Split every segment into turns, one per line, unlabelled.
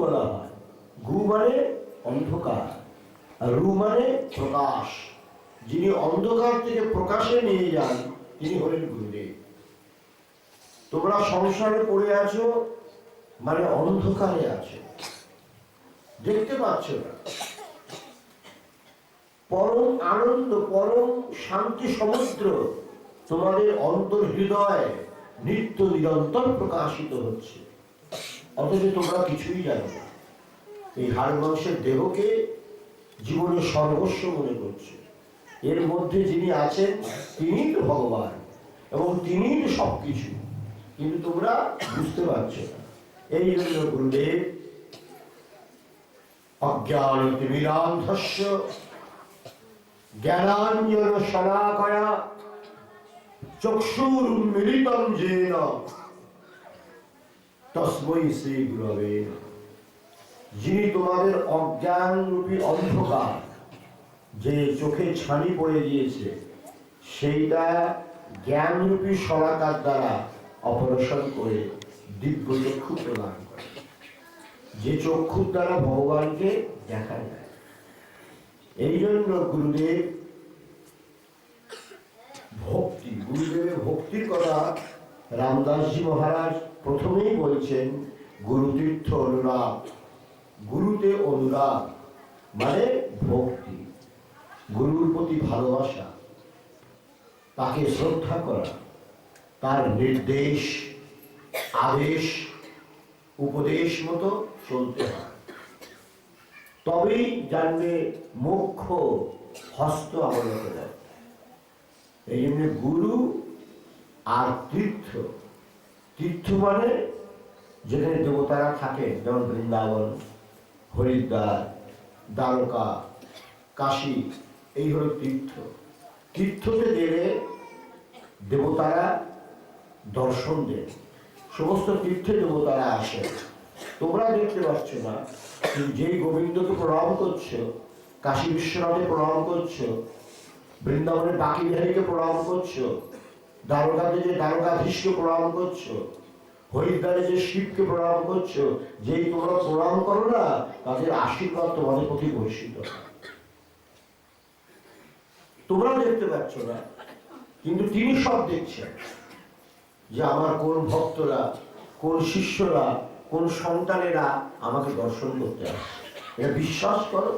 বলা হয়। গু মানে অন্ধকার, আর রু মানে প্রকাশ। যিনি অন্ধকার থেকে প্রকাশে নিয়ে যান তিনি হলেন গুরুদেব। তোমরা সংসারে পড়ে আছো মানে অন্ধকারে আছো, দেখতে পাচ্ছ না। পরম আনন্দ, পরম শান্তি সমুদ্র তোমাদের অন্তর হৃদয় নিত্য নিরন্তর প্রকাশিত হচ্ছে, অথচ তোমরা কিছুই জানো না। এই হাড় মাংসের দেহকে জীবনের সর্বস্ব মনে করছে। এর মধ্যে যিনি আছেন তিনি তো ভগবান এবং তিনি তো সবকিছু, কিন্তু তোমরা বুঝতে পারছো না। এই জন্য গুরুদেব অজ্ঞানতিমিরান্ধস্য জ্ঞানাঞ্জন শলাকয়া চক্ষুর্মিলিতং যেন তস্मै শ্রী গুরবে নমঃ। যিনি তোমাদের অজ্ঞান রূপী অন্ধকার, যে চোখে ছানি পড়ে গিয়েছে, সেইটা জ্ঞান রূপী শলাকার দ্বারা অপারেশন করে দিব্য চক্ষু প্রদান করে, যে চক্ষুর দ্বারা ভগবানকে দেখা যায়। এই জন্য গুরুদেব ভক্তি, গুরুদেবের ভক্তির কথা রামদাসজি মহারাজ প্রথমেই বলছেন, গুরুতীর্থ অনুরাগ। গুরুতে অনুরাগ মানে ভক্তি, গুরুর প্রতি ভালোবাসা, তাকে শ্রদ্ধা করা, তার নির্দেশ আদেশ উপদেশ মতো চলতে হয়, তবেই জানবে মোক্ষ হস্ত আবরত দেয়। এই জন্য গুরু আর তীর্থ। তীর্থ মানে যেখানে দেবতারা থাকে, যেমন বৃন্দাবন, হরিদ্বার, দ্বারকা, কাশী, এই হল তীর্থ। তীর্থতে গেলে দেবতারা দর্শন দেন, সমস্ত তীর্থে দেবতারা আসেন। তোমরা দেখতে পাচ্ছ না, যেই গোবিন্দকে প্রণাম করছো, কাশী বিশ্বনাথে প্রণাম করছো, বৃন্দাবনের বাকি বিহারীকে প্রণাম করছো, দ্বারকাতে যে দ্বারকাধীশকে প্রণাম করছো, হরিদ্বারে যে শিবকে প্রণাম করছো, যেই তোমরা প্রণাম করো না, তাদের আশীর্বাদ তোমাদের প্রতি বর্ষিত হয়। তোমরা দেখতে পাচ্ছ না, কিন্তু তিনি সব দেখছেন, যে আমার কোন ভক্তরা, কোন শিষ্যরা, কোন সন্তানেরা আমাকে দর্শন করতে আসে। এটা বিশ্বাস করো,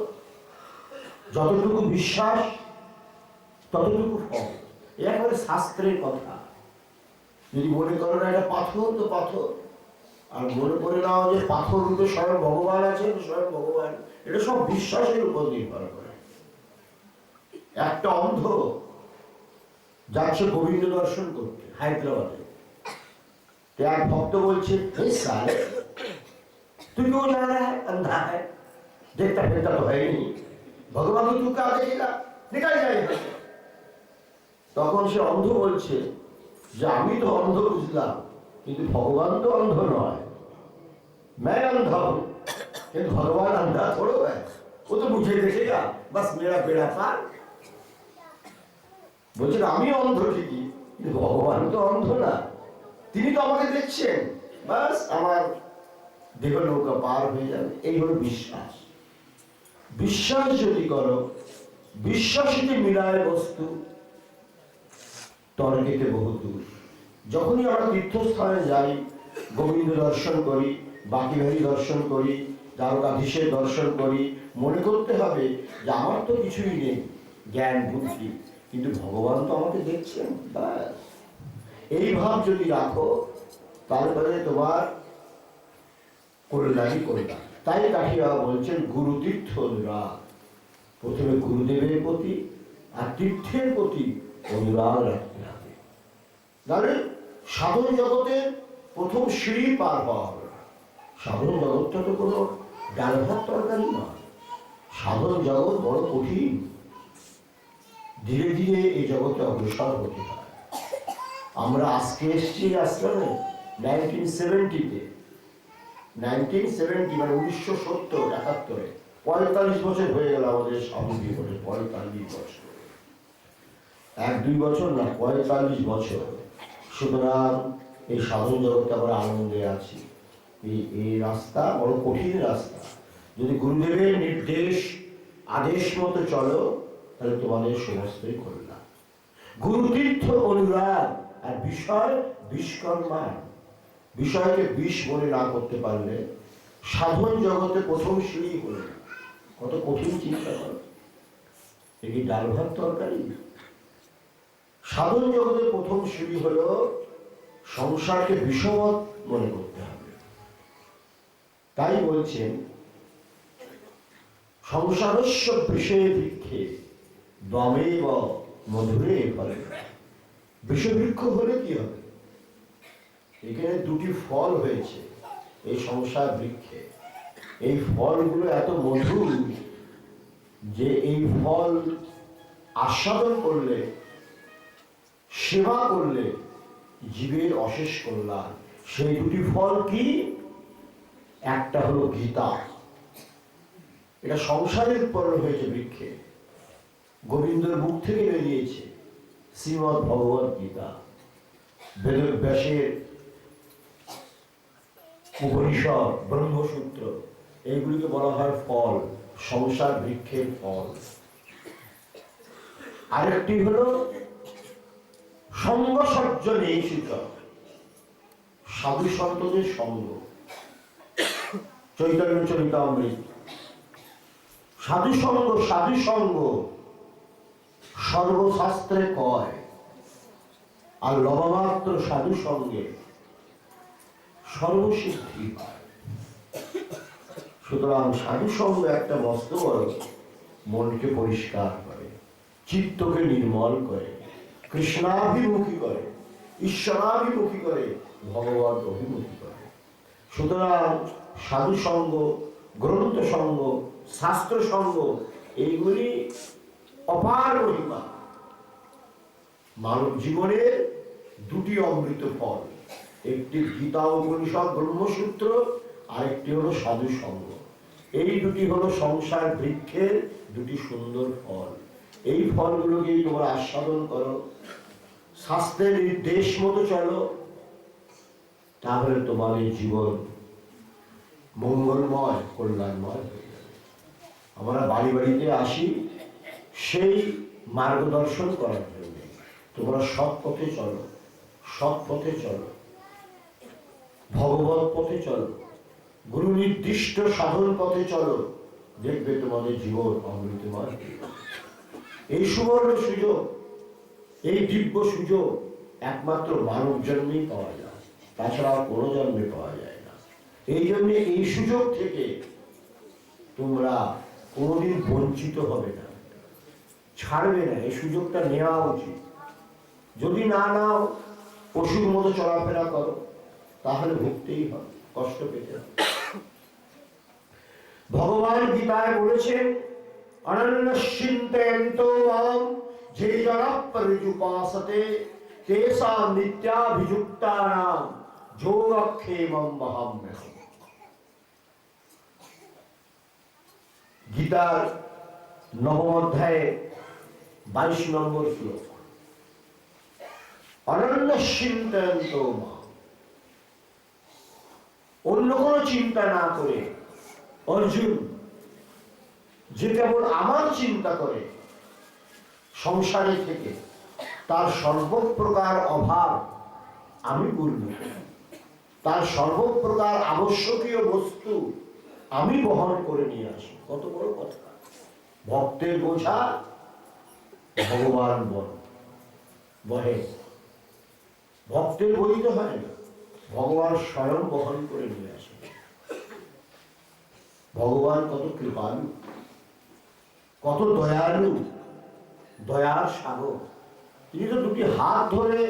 যতটুকু বিশ্বাস ততটুকু ফল। একেবারে শাস্ত্রের কথা। যদি মনে করো না এটা পাথর, তো পাথর, আর মনে করে নাও যে পাথর রূপে স্বয়ং ভগবান আছেন, স্বয়ং ভগবান, এটা সব বিশ্বাসের উপর নির্ভর করে। একটা অন্ধ যাচ্ছে গোবিন্দ দর্শন করতে হায়দ্রাবাদে, এক ভক্ত বলছে, তুই क्यों जा रहा है, अंधा है, देखता फिरता तो है ही नहीं, भगवान को तू क्या देखेगा, निकल जाए। তখন সে অন্ধ বলছে যে আমি তো অন্ধ বুঝলাম, কিন্তু ভগবান তো অন্ধ নয়, मैं अंधा हूं, কিন্তু ভগবান अंधा थोड़ा है, वो तो मुझे देखेगा, बस मेरा बेड़ा पार। বলছে আমি অন্ধ ঠিকই, কিন্তু ভগবান তো অন্ধ না, তিনি তো আমাকে দেখছেন, বাস আমার দেহ নৌকা পার হয়ে যাবে। এই হলো বিশ্বাস। বিশ্বাস যদি করো, বিশ্বাসীতে মিলায় বস্তু, তর্কেতে বহু দূর। যখনই আমরা তীর্থস্থানে যাই, গোবিন্দ দর্শন করি, বাকি ভাই দর্শন করি, দ্বারকাধীশের দর্শন করি, মনে করতে হবে যে আমার তো কিছুই নেই, জ্ঞান বুদ্ধি, কিন্তু ভগবান তো আমাকে দেখছেন, ব্যাস। এই ভাব যদি রাখো, তারপরে তোমার কল্যাণই কল্যাণ। তাই কাঠিয়া বলছেন গুরু তীর্থ অনুরাগ। প্রথমে গুরুদেবের প্রতি আর তীর্থের প্রতি অনুরাগ রাখতে হবে, তাহলে সাধন জগতের প্রথম সিঁড়ি পার হওয়া হবে। সাধন জগৎটা তো কোনো ডাল ভাত তরকারি নয়, সাধন জগৎ বড় কঠিন। ধীরে ধীরে এই জগতে অগ্রসর হতে হয়। আমরা আজকে এসছি আশ্রমে 1970-তে, 1970 মানে 1970-71, 45 বছর হয়ে গেল আমাদের স্বামী বিবাহের, 45 বছর, 1-2 বছর না, 45 বছর। সুতরাং এই সাধন জগতে আমরা আনন্দে আছি। এই রাস্তা বড় কঠিন রাস্তা। যদি গুরুদেবের নির্দেশ আদেশ মতো চলো তাহলে তোমাদের সমস্তই কল্যাণ। গুরুতীর্থ অনুরাগ আর বিষয় বিষ্কর্মান, বিষয়কে বিষ মনে না করতে পারলে সাধন জগতে প্রথম সিঁড়ি হলো। কত কঠিন চিন্তা করো, এটি ডাল ভাত তরকারি। সাধন জগতের প্রথম সিঁড়ি হলো সংসারকে বিষমত মনে করতে হবে। তাই বলছেন সংসারস্য বিষয়ে বৃক্ষে দমেব মধুরে ফলে। বিষবৃক্ষ হলে কি হবে? এখানে দুটি ফল হয়েছে এই সংসার বৃক্ষে। এই ফলগুলো এত মধুর যে এই ফল আস্বাদন করলে, সেবা করলে জীবের অশেষ কল্যাণ। সেই দুটি ফল কি? একটা হলো গীতা, এটা সংসারের ফল হয়েছে বৃক্ষে, গোবিন্দর মুখ থেকে বেরিয়েছে শ্রীমদ্ ভগবত গীতা। বেদব্যাসের উপনিষদ, ব্রহ্মসূত্র, এইগুলিকে বলা হয় ফল, সংসার বৃক্ষের ফল। আরেকটি হলো সঙ্গ সজ্জনে সূচক, সাধু সন্তদের সঙ্গ। চৈতন্য চরিতামৃত। সাধু সঙ্গ, সাধু সঙ্গ সর্বশাস্ত্রে কয়, আর লবমাত্র সাধু সঙ্গে সর্বসিদ্ধি পায়। সুতরাং সাধু সঙ্গ একটা মস্ত বড় মনকে পরিষ্কার করে, চিত্তকে নির্মল করে, কৃষ্ণাভিমুখী করে, ঈশ্বরাভিমুখী করে, ভগবত অভিমুখী করে। সুতরাং সাধু সঙ্গ, গ্রন্থ সঙ্গ, শাস্ত্র সঙ্গ, এইগুলি অপার মহিমা। মানব জীবনের দুটি অমৃত ফল, একটি গীতা উপনিষদ ব্রহ্মসূত্র, আরেকটি হলো সাধু সঙ্গ। এই দুটি হলো সংসার বৃক্ষের দুটি সুন্দর ফল। এই ফলগুলোকে তোমরা আস্বাদন করো, শাস্ত্রের নির্দেশ মতো চলো, তাহলে তোমাদের জীবন মঙ্গলময়, কল্যাণময় হয়ে যাবে। আমরা বাড়ি বাড়িতে আসি সেই মার্গদর্শন করার জন্য। তোমরা সৎ পথে চলো, সৎ পথে চলো, ভগবত পথে চলো, গুরু নির্দিষ্ট সাধন পথে চলো, দেখবে তোমাদের জীবন অমৃতময়। এই সুবর্ণ সুযোগ, এই দিব্য সুযোগ একমাত্র মানব জন্মেই পাওয়া যায়, তাছাড়া কোনো জন্মে পাওয়া যায় না। এই জন্য এই সুযোগ থেকে তোমরা কোনোদিন বঞ্চিত হবে না, ছাড়বে না। এই সুযোগটা নেওয়া উচিত। যদি না নাও, পশুর মতো চলাফেরা করো, তাহলে ভুগতেই হবে, কষ্ট পেতে হবে। ভগবান গীতায় বলেছেন, অনন্যশ্চিন্তয়ন্তো মাম যে জনা পরিযুপাসতে তেষাং নিত্যাভিযুক্তানাং যোগক্ষেমং বহাম্যহম। গীতার নবম অধ্যায়ে 22 নম্বর শ্লোক। অনন্যশ্চিন্তয়ন্তো মাম, অন্য কোনো চিন্তা না করে অর্জুন যে কেবল আমার চিন্তা করে, সংসারে থেকে তার সর্বপ্রকার অভাব আমি পূর্ণ করি, তার সর্বপ্রকার আবশ্যকীয় বস্তু আমি বহন করে নিয়ে আসি। কত বড় কথা! ভক্তের বোঝা ভগবান বহে। ভক্তের বইতে হয় না, ভগবান স্বয়ং বহন করে নিয়ে আসে। ভগবান কত কৃপালু, কত দয়ালু, দয়ার সাগর। তিনি তো দুটি হাত ধরে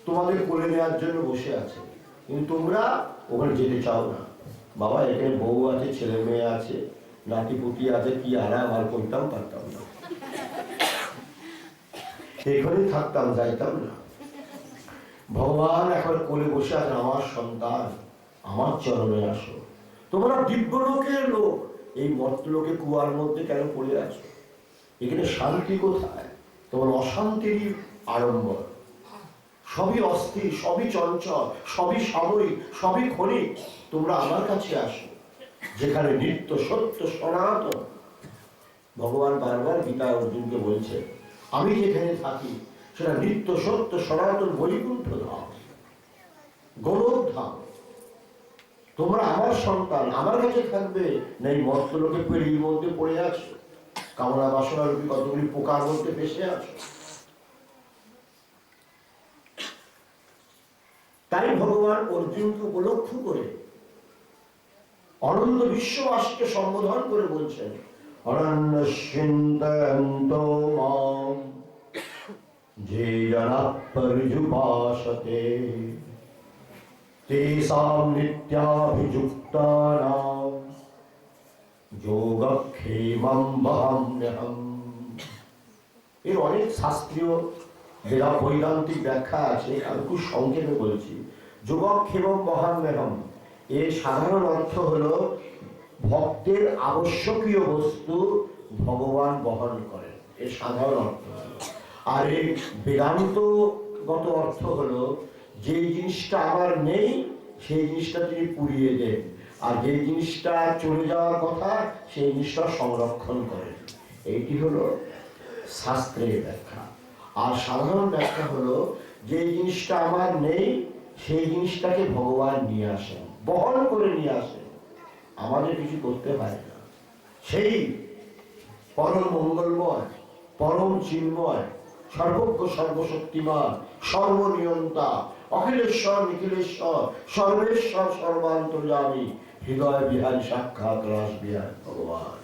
তোমাদের কোলে নেওয়ার জন্য বসে আছে, কিন্তু তোমরা ওখানে যেতে চাও না। বাবা, এখানে বউ আছে, ছেলে মেয়ে আছে, নাতিপুতি আছে, কি আরাম, আর করতাম পারতাম না, এখানেই থাকতাম, যাইতাম না। ভগবান এখন কোলে বসে আছেন, আমার সন্তান, আমার চরণে আসো। তোমরা দিব্যলোকের লোক, এই মর্তলোকে কুয়ার মধ্যে কেন পড়ে আছো? এখানে শান্তি কোথায়? তোমার অশান্তিরই আড়ম্বর। সবই অস্থির, সবই চঞ্চল, সবই সাময়িক, সবই ক্ষণিক। তোমরা আমার কাছে আসো যেখানে নিত্য সত্য সনাতন। ভগবান বারবার গীতা অর্জুনকে বলছে, আমি যেখানে থাকি সেটা নিত্য সত্য সনাতন বৈকুণ্ঠ ধাম, গোলকধাম। তোমরা আমার সন্তান, আমার কাছে থাকবে। নেই মর্তলোকে পেড়ির মধ্যে পড়ে আছো, কামনা বাসনা রূপী কতগুলি পোকার মধ্যে ফেসে আছো। তাই ভগবান অর্জুনকে উপলক্ষ করে অনন্ত বিশ্ববাসীকে সম্বোধন করে বলছেন, অনন্যশ্চিন্তয়ন্তো মাম যে জনা পর্যুপাসতে তেষাং নিত্যাভিযুক্তানাং যোগক্ষেমং বহাম্যহম। এর অনেক শাস্ত্রীয় বেদা বৈদান্তিক ব্যাখ্যা আছে, আমি খুব সংক্ষেপে বলছি। যোগক্ষেমং বহাম্যহম এর সাধারণ অর্থ হলো ভক্তের আবশ্যকীয় বস্তু ভগবান বহন করেন, এর সাধারণ অর্থ। আর এই বেদান্তগত অর্থ হলো যে জিনিসটা আমার নেই সেই জিনিসটা তিনি পুড়িয়ে দেন, আর যে জিনিসটা চলে যাওয়ার কথা সেই জিনিসটা সংরক্ষণ করেন। এইটি হলো শাস্ত্রের ব্যাখ্যা। আর সাধারণ ব্যাখ্যা হলো যে জিনিসটা আমার নেই সেই জিনিসটাকে ভগবান নিয়ে আসেন, বহন করে নিয়ে আসেন, আমাদের কিছু করতে হয় না। সেই পরম মঙ্গলময়, পরম চিন্ময়, সর্বজ্ঞ সর্বশক্তিমান, সর্বনিয়ন্তা, অখিলেশ্বর নিখিলেশ্বর, সর্বেশ্বর সর্বান্তর্যামী, হৃদয় বিহারী সাক্ষাৎ রস বিহারী ভগবান,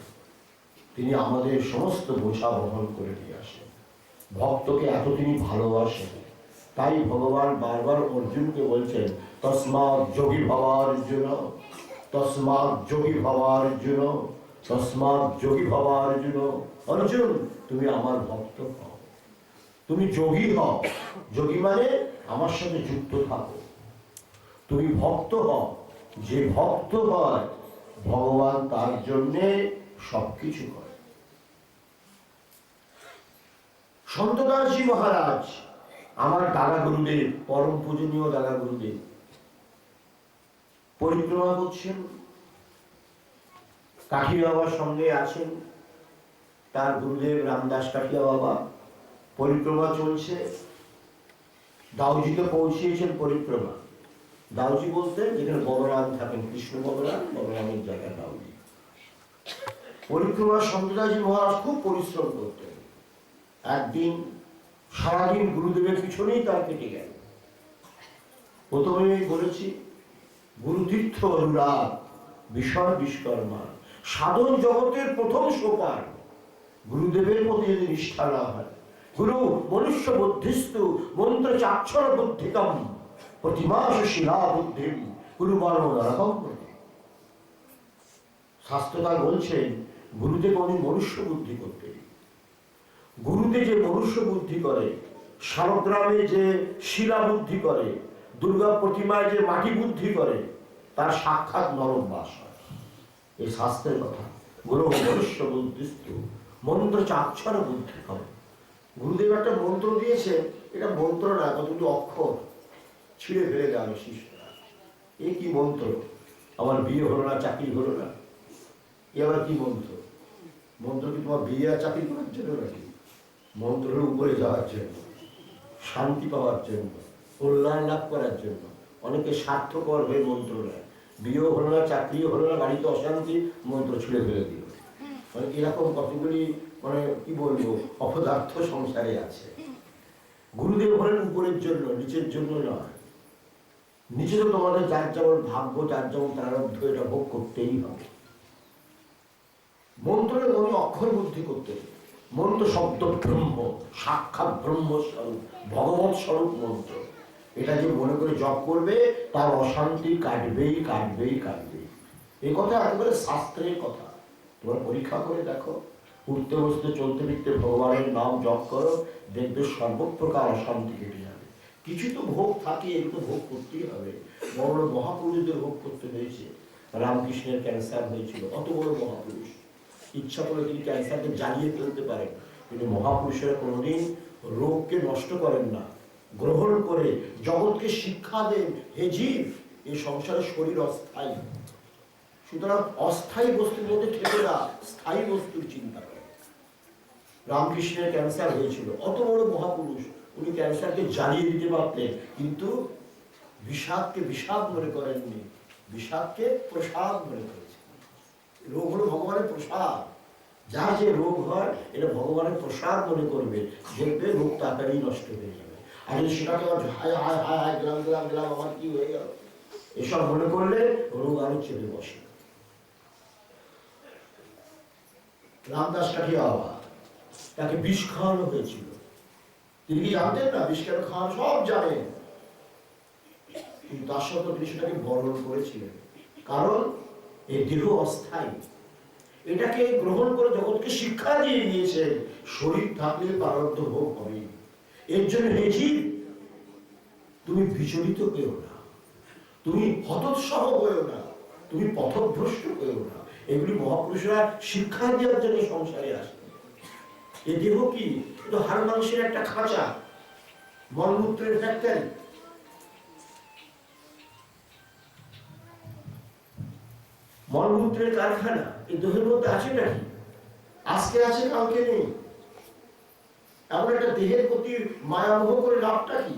তিনি আমাদের সমস্ত বোঝা বহন করে নিয়ে আসেন। ভক্তকে এত তিনি ভালোবাসেন, তাই ভগবান বারবার অর্জুনকে বলছেন, তস্মাৎ যোগী ভবার্জুন, তস্মাৎ যোগী ভবার্জুন, তস্মাৎ যোগী ভবার্জুন। অর্জুন, তুমি আমার ভক্ত হও, তুমি যোগী হও। যোগী মানে আমার সাথে যুক্ত থাকো। তুমি ভক্ত হও, যে ভক্ত হয় ভগবান তার জন্যে সবকিছু করে। সন্তদাসজি মহারাজ আমার দাদা গুরুদেব, পরম পূজনীয় দাদা গুরুদেব, পরিক্রমা করছেন, কাঠি বাবার সঙ্গে আছেন তার গুরুদেব রামদাস কাঠিয়া বাবা। পরিক্রমা চলছে, দাউজিতে পৌঁছিয়েছেন পরিক্রমা। দাউজি বলতে যেখানে বলরাম থাকেন, কৃষ্ণ বলরাম, বলরামের জায়গা দাউজি। পরিক্রমা সন্তদাসজি মহারাজ খুব পরিশ্রম করতেন। একদিন সারাদিন গুরুদেবের পিছনেই তার কেটে গেল। প্রথমে বলেছি, গুরুতীর্থ অনুরাগ, বিষয় বিষ্কর্মা, সাধন জগতের প্রথম সোপান। গুরুদেবের প্রতি যদি নিষ্ঠা না হয়, গুরু মনুষ্য বুদ্ধিস্তু মন্ত্র চাক্ষর বুদ্ধিকম প্রতিমাস শিলা বুদ্ধিম গুরু বর্ণ নরকম। শাস্ত্রকার বলছেন গুরুদেব উনি মনুষ্য বুদ্ধি করতেন। গুরুদেব যে মনুষ্য বুদ্ধি করে, শালগ্রামে যে শিলা বুদ্ধি করে, দুর্গা প্রতিমায় যে মাটি বুদ্ধি করে, তার সাক্ষাৎ নরক বাস হয়। এই শাস্ত্রের কথা। গুরু মনুষ্য বুদ্ধিস্তু মন্ত্র চাক্ষর বুদ্ধি কম। গুরুদেব একটা মন্ত্র দিয়েছে, এটা মন্ত্র না, কতগুলো অক্ষর ছিঁড়ে ফেলে দেওয়া শিষ্যরা। এ কি মন্ত্র? আমার বিয়ে হলো না, চাকরি হলো না, এ আবার কি মন্ত্র? মন্ত্র কি তোমার বিয়ে আর চাকরি করার জন্য নাকি? মন্ত্রের উপরে যাওয়ার জন্য, শান্তি পাওয়ার জন্য, কল্যাণ লাভ করার জন্য। অনেকে স্বার্থপর হয়ে মন্ত্র নেয়, বিয়েও হলো না, চাকরিও হলো না, বাড়িতে অশান্তি, মন্ত্র ছুঁড়ে ফেলে দিল। মানে এরকম কতগুলি মানে কি বলবো অপদার্থ সংসারে আছে। গুরুদেব হলেন উপরের জন্য, নিচের জন্য নয়। নিচে তো তোমাদের যার যেমন ভাগ্য, যার যেমন প্রারব্ধ, এটা ভোগ করতেই হবে। মন্ত্রের উনি অক্ষর বুদ্ধি করতেন। মন্ত্র শব্দ ব্রহ্ম, সাক্ষাৎ ব্রহ্ম স্বরূপ, ভগবৎ স্বরূপ মন্ত্র। এটা যে মনে করে জপ করবে তার অশান্তি কাটবেই কাটবেই কাটবেই। এই কথা একেবারে শাস্ত্রের কথা। তোমরা পরীক্ষা করে দেখো, উঠতে বসতে চলতে ফিরতে ভগবানের নাম জপ করো, দেখবে সর্বপ্রকার অশান্তি কেটে যাবে। কিছু তো ভোগ থাকে, এগুলো ভোগ করতেই হবে। বড় বড় মহাপুরুষদের ভোগ করতে হয়েছে। রামকৃষ্ণের ক্যান্সার হয়েছিল, অত বড় মহাপুরুষ, ইচ্ছা করে তিনি ক্যান্সারকে জ্বালিয়ে ফেলতে পারেন, কিন্তু মহাপুরুষেরা কোনোদিন রোগকে নষ্ট করেন না, গ্রহণ করে জগৎকে শিক্ষা দেন, হে জীব, এই সংসারের শরীর অস্থায়ী, সুতরাং অস্থায়ী বস্তুর মধ্যে থেকে না, স্থায়ী বস্তুর চিন্তা করে। রামকৃষ্ণের ক্যান্সার হয়েছিল, অত বড় মহাপুরুষ, উনি ক্যান্সারকে জ্বালিয়ে দিতে পারতেন, কিন্তু বিষাদকে বিষাদ মনে করেননি, বিষাদকে প্রসাদ মনে করেছেন। রোগ হলো ভগবানের প্রসাদ, যা যে রোগ হয় এটা ভগবানের প্রসাদ মনে করবে, দেখবে রোগ তাড়াতাড়ি নষ্ট হয়ে যাবে। আর যদি সেটাকে হায় হায় হায় হায় গেলাম গেলাম গেলাম আমার কি হয়ে গেল এসব মনে করলে রোগ আরো চেপে বসে। রামদাস কাঠিয়া বাবা, তাকে বিষ খাওয়ানো হয়েছিল, তিনি কি জানতেন না বিষ কেন খাওয়ানো? সব জানেন, কিন্তু তার সত্ত্বেও তিনি সেটাকে বরণ করেছিলেন, কারণ এই দেহ অস্থায়ী। এটাকে গ্রহণ করে জগৎকে শিক্ষা দিয়ে দিয়েছেন, শরীর থাকলে প্রারব্ধ ভোগ হবে। এর জন্য হেজি তুমি বিচলিত পেও না, তুমি হতোৎসাহ হয়েও না, তুমি পথভ্রষ্ট হয়েও না। এগুলি মহাপুরুষরা শিক্ষা দেওয়ার জন্য সংসারে আসে। এ দেহ কি? এটা হাড় মাংসের একটা খাঁচা, মলমূত্রের ফ্যাক্টরি। মলমূত্রের কারখানা এই দেহের মধ্যে আছে নাকি? আজকে আছে, কালকে নেই। এমন একটা দেহের প্রতি মায়ামোহ করে লাভটা কি?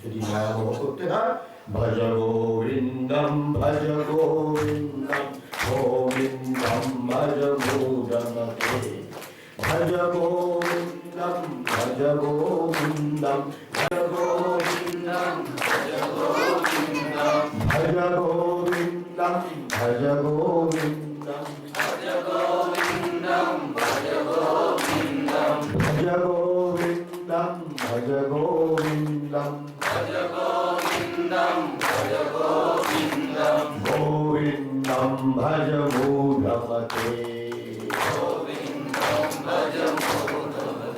যদি মায়ামোহ করতে হয়, ভজ গোবিন্দম ভজ গোবিন্দম গোবিন্দম ভজ গোবিন্দম ভজ গোবিন্দম ভজ গোবিন্দম ভজ গোবিন্দম ভজ গোবিন্দম ভজ গোবিন্দম ভজ গোবিন্দম ভজ গোবিন্দম ভজ গোবিন্দম ভজ গোবিন্দম ভজ গোবিন্দম ভজ গোবিন্দম ভজ গোবিন্দম গোবিন্দম ভজ মূঢ়মতে গোবিন্দম ভজ মূঢ়মতে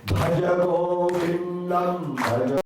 ভজ গোবিন্দম ভজ